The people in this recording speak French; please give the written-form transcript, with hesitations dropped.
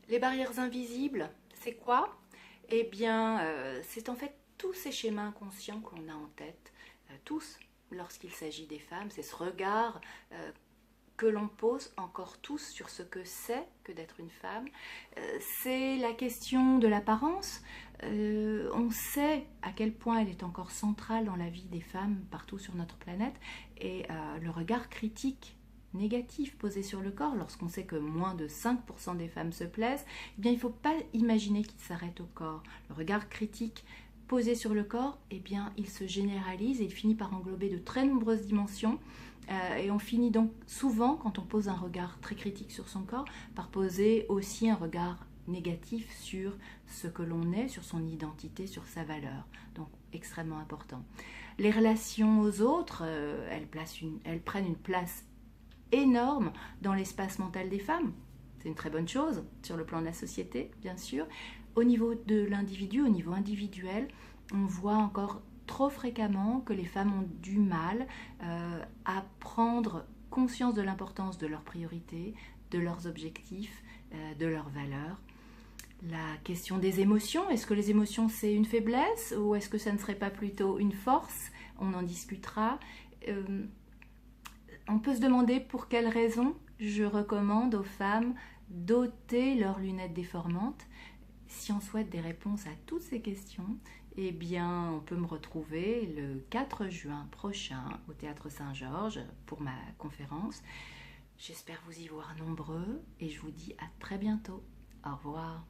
Les barrières invisibles, c'est quoi? Eh bien, c'est en fait tous ces schémas inconscients que l'on a en tête, tous, lorsqu'il s'agit des femmes, c'est ce regard que l'on pose encore tous sur ce que c'est que d'être une femme. C'est la question de l'apparence. On sait à quel point elle est encore centrale dans la vie des femmes partout sur notre planète et le regard critique négatif posé sur le corps, lorsqu'on sait que moins de 5% des femmes se plaisent, eh bien il ne faut pas imaginer qu'il s'arrête au corps. Le regard critique posé sur le corps, eh bien il se généralise et il finit par englober de très nombreuses dimensions. Et on finit donc souvent, quand on pose un regard très critique sur son corps, par poser aussi un regard négatif sur ce que l'on est, sur son identité, sur sa valeur. Donc extrêmement important. Les relations aux autres, elles prennent une place énorme dans l'espace mental des femmes. C'est une très bonne chose sur le plan de la société, bien sûr. Au niveau de l'individu, au niveau individuel, on voit encore trop fréquemment que les femmes ont du mal à prendre conscience de l'importance de leurs priorités, de leurs objectifs, de leurs valeurs. La question des émotions, est-ce que les émotions c'est une faiblesse ou est-ce que ça ne serait pas plutôt une force? On en discutera. On peut se demander pour quelles raisons je recommande aux femmes d'ôter leurs lunettes déformantes. Si on souhaite des réponses à toutes ces questions, eh bien, on peut me retrouver le 4 juin prochain au Théâtre Saint-Georges pour ma conférence. J'espère vous y voir nombreux et je vous dis à très bientôt. Au revoir.